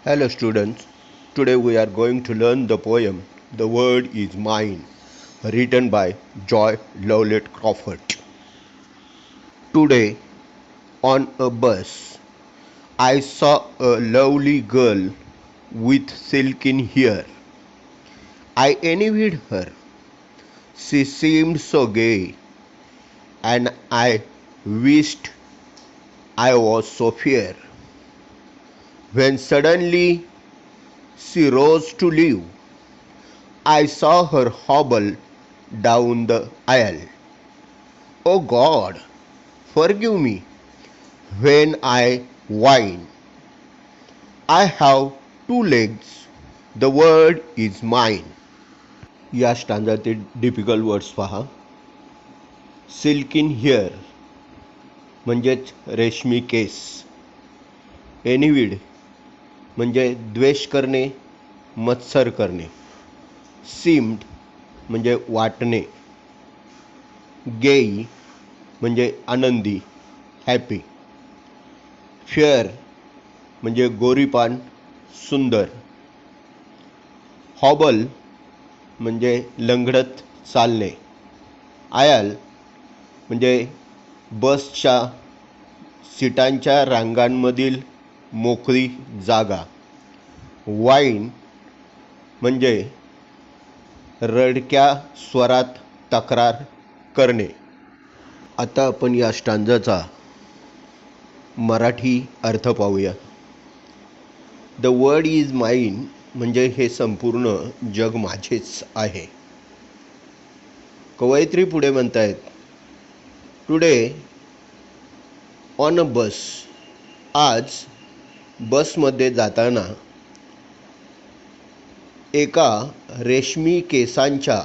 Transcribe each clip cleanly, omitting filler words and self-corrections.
Hello students, today we are going to learn the poem The Word is Mine, written by Joy Lowlett Crawford. Today, on a bus, I saw a lovely girl with silken hair. I envied her. She seemed so gay, and I wished I was so fair. When suddenly she rose to leave, I saw her hobble down the aisle. Oh God, forgive me when I whine. I have two legs. The word is mine. या स्टांजातील difficult words पहा. Silken hair म्हणजेच रेशमी केस. एनिविड म्हणजे द्वेष करणे, मत्सर करणे. Seemed म्हणजे वाटणे. गेई म्हणजे आनंदी, हॅपी. फेअर म्हणजे गोरीपान, सुंदर. हॉबल म्हणजे लंगडत चालणे. आयल म्हणजे बसच्या सीटांच्या रांगांमधील मोकळी जागा. वाईन म्हणजे रडक्या स्वरात तक्रार करणे. आता आपण या स्टांजाचा मराठी अर्थ पाहूया. द वर्ड इज माइन म्हणजे हे संपूर्ण जग माझेच आहे. कवयित्री पुढे म्हणतायत, टुडे ऑन अ बस, आज बसमध्ये जाताना एका रेशमी केसांच्या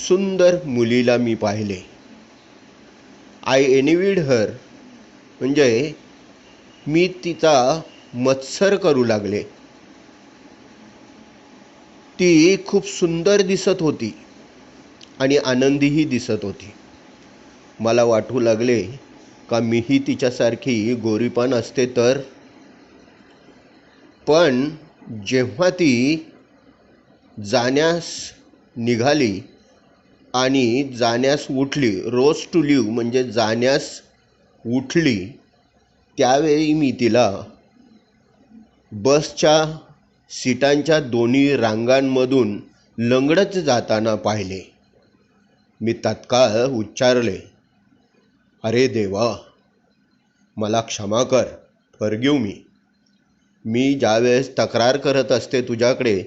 सुंदर मुलीला मी पाहिले. आय एनिविड हर म्हणजे मी तिचा मत्सर करू लागले. ती खूप सुंदर दिसत होती आणि आनंदीही दिसत होती. मला वाटू लागले का मीही तिच्यासारखी गोरीपान असते तर. पण जेव्हा ती जाण्यास निघाली आणि जाण्यास उठली, रोज टू लिव्ह म्हणजे जाण्यास उठली, त्यावेळी मी तिला बसच्या सीटांच्या दोन्ही रांगांमधून लंगडत जाताना पाहिले. मी तत्काळ उच्चारले, अरे देवा, मला क्षमा कर, फॉरगिव्ह मी. मी ज्यावेळेस तक्रार करत असते तुझ्याकडे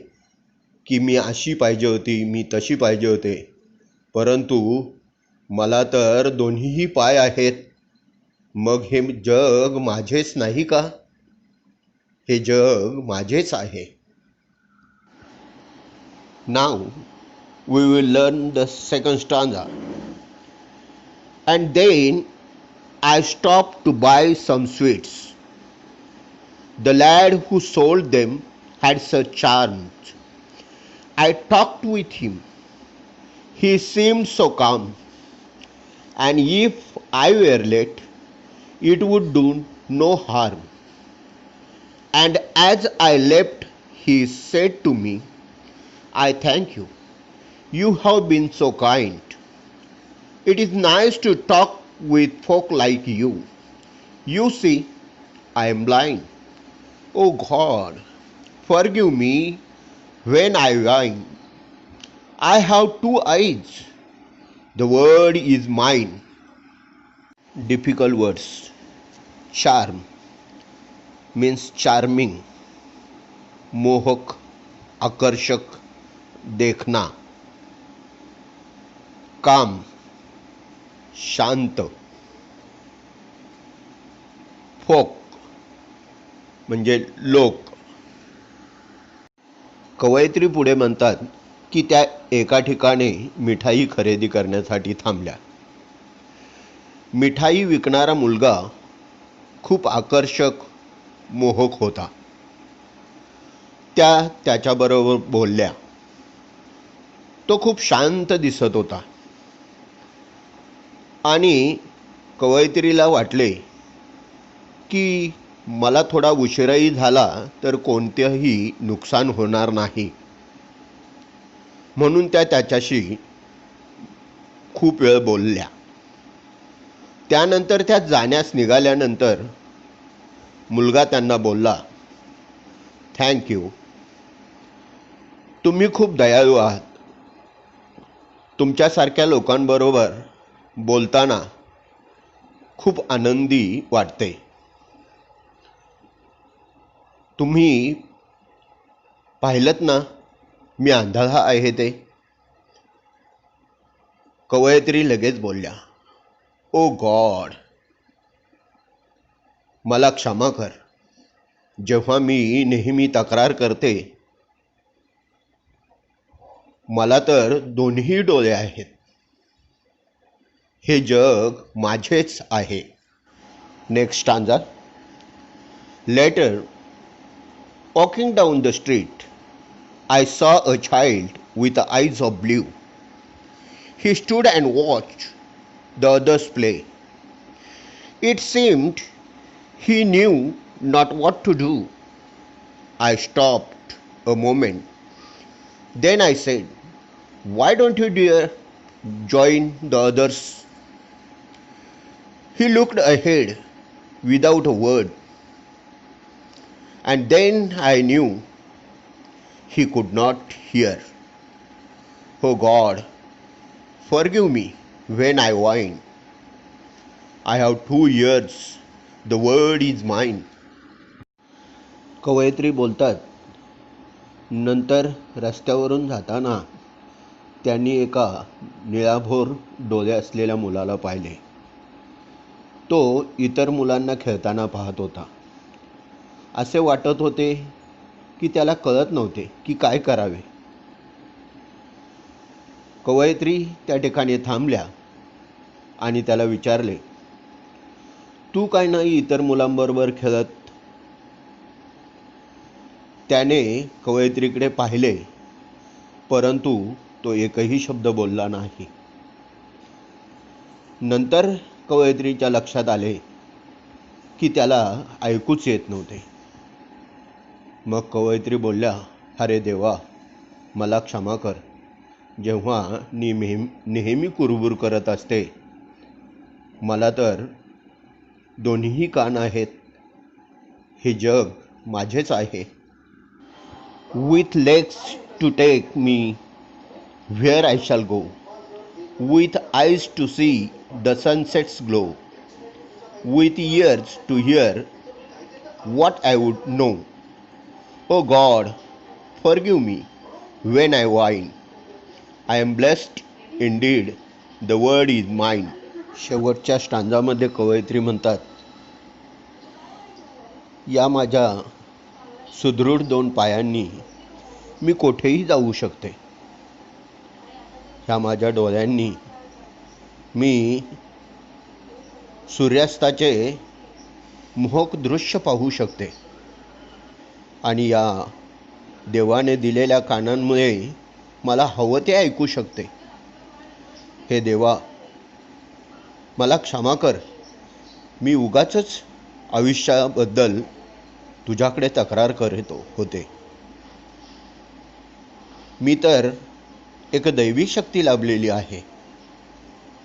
की मी अशी पाहिजे होती, मी तशी पाहिजे होते, परंतु मला तर दोन्हीही पाय आहेत. मग हे जग माझेच नाही का? हे जग माझेच आहे. Now we will learn the second stanza. And then I stopped to buy some sweets. The lad who sold them had such charms. I talked with him. He seemed so calm. And if I were late, it would do no harm. And as I left, he said to me, I thank you. You have been so kind. It is nice to talk with folk like you. You see, I am blind. Oh God, forgive me when I whine. I have two eyes. The word is mine. Difficult words. Charm means charming, मोहक, आकर्षक, देखना. काम, शांत. Folk म्हणजे लोक. कवयित्री पुढे म्हणतात की त्या एका ठिकाणी मिठाई खरेदी करण्यासाठी थांबल्या. मिठाई विकणारा मुलगा खूप आकर्षक, मोहक होता. त्या त्याच्याबरोबर बोलल्या. तो खूप शांत दिसत होता आणि कवयित्रीला वाटले की मला थोडा उशीरही झाला तर कोणतेही नुकसान होणार नाही, म्हणून त्या त्याच्याशी खूप वेळ बोलल्या. त्यानंतर त्या जाण्यास निघाल्यानंतर मुलगा त्यांना बोलला, थँक यू, तुम्ही खूप दयाळू आहात. तुमच्यासारख्या लोकांबरोबर बोलताना खूप आनंदी वाटते. तुम्ही पाहिलंत ना मी आंधळा आहे ते. कवयित्री लगेच बोलल्या, ओ गॉड, मला क्षमा कर. जेव्हा मी नेहमी तक्रार करते, मला तर दोन्ही डोळे आहेत. हे जग माझेच आहे. Next stanza. Later, walking down the street, I saw a child with eyes of blue. He stood and watched the others play. It seemed he knew not what to do. I stopped a moment. Then I said, why don't you dear join the others? He looked ahead without a word, and then I knew he could not hear. Oh God, forgive me when I whine. I have 2 ears, the word is mine. कवयित्री बोलतात, नंतर रस्त्यावरून जाताना त्यांनी एका निळाभोर डोळे असलेल्या मुलाला पाहिले. तो इतर मुलांना खेळताना पाहत होता. असे वाटत होते की त्याला कळत नव्हते की काय करावे. कवयित्री त्या ठिकाणी थांबल्या आणि त्याला विचारले, तू काय नाही इतर मुलांबरोबर खेळत? त्याने कवयित्रीकडे पाहिले, परंतु तो एकही शब्द बोलला नाही. नंतर कवयित्रीच्या लक्षात आले की त्याला ऐकूच येत नव्हते. मग कवयित्री बोलल्या, अरे देवा, मला क्षमा कर. जेव्हा नेहमी कुरबुर करत असते, मला तर दोन्ही कान आहेत. हे जग माझेच आहे. With legs to take me where I shall go, with eyes to see the sunset's glow, with ears to hear what I would know. Oh God, forgive me when I whine. I am blessed indeed, the word is mine. शेवटच्या स्टांजामध्ये कवयित्री म्हणतात, या माझ्या सुदृढ 2 पायांनी मी कोठेही जाऊ शकते. ह्या माझ्या डोळ्यांनी मी सूर्यास्ताचे मोहक दृश्य पाहू शकते. आणि या देवाने दिलेल्या कानांमुळे मला हवं ते ऐकू शकते. हे देवा, मला क्षमा कर. मी उगाचच आयुष्याबद्दल तुझ्याकडे तक्रार करत होते. मी तर एक दैवी शक्ती लाभलेली आहे.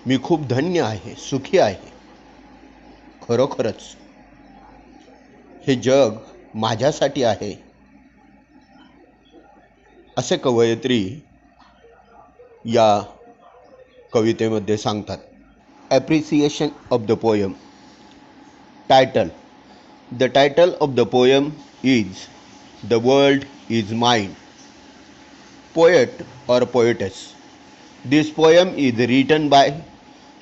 मी खूप धन्य आहे, सुखी आहे. खरोखरच हे जग माझ्यासाठी आहे, असे कवयित्री या कवितेमध्ये सांगतात. Appreciation of the poem. Title. The title of the poem is The World is Mine. Poet or poetess. This poem is written by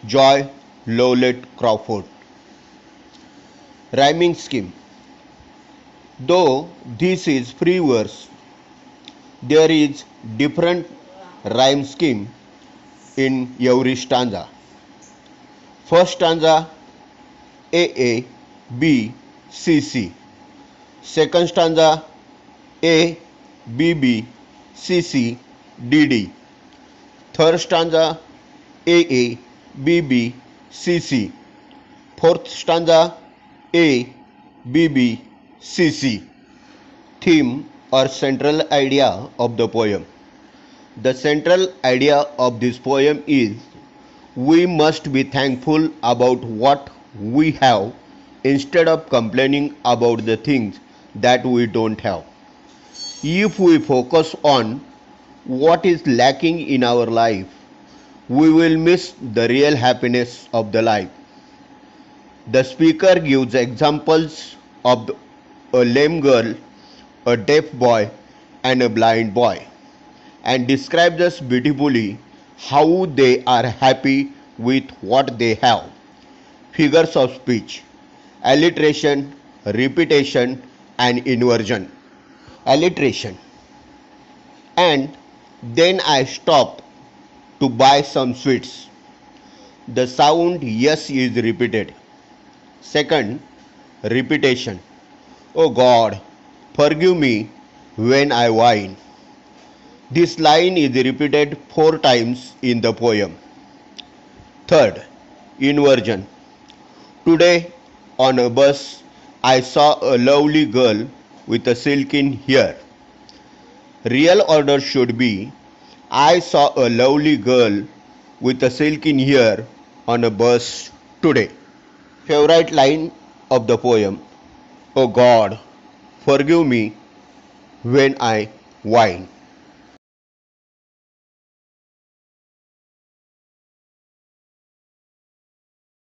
Joy Lowlett Crawford. Rhyming scheme. Though this is free verse, there is different rhyme scheme in every stanza. First stanza A A B C C. Second stanza A B B C C D D. Third stanza A A B B C C. Fourth stanza A BBCC. Theme or central idea of the poem. The central idea of this poem is we must be thankful about what we have instead of complaining about the things that we don't have. If we focus on what is lacking in our life, we will miss the real happiness of the life. The speaker gives examples of a lame girl, a deaf boy, and a blind boy, and describes us beautifully how they are happy with what they have. Figures of speech, alliteration, repetition, and inversion. Alliteration. And then I stopped to buy some sweets. The sound yes is repeated. Second, repetition. Oh God, forgive me when I whine. This line is repeated 4 times in the poem. Third, inversion. Today on a bus, I saw a lovely girl with a silken hair. Real order should be I saw a lovely girl with a silken hair on a bus today. Favorite line of the poem. Oh God, forgive me when I whine.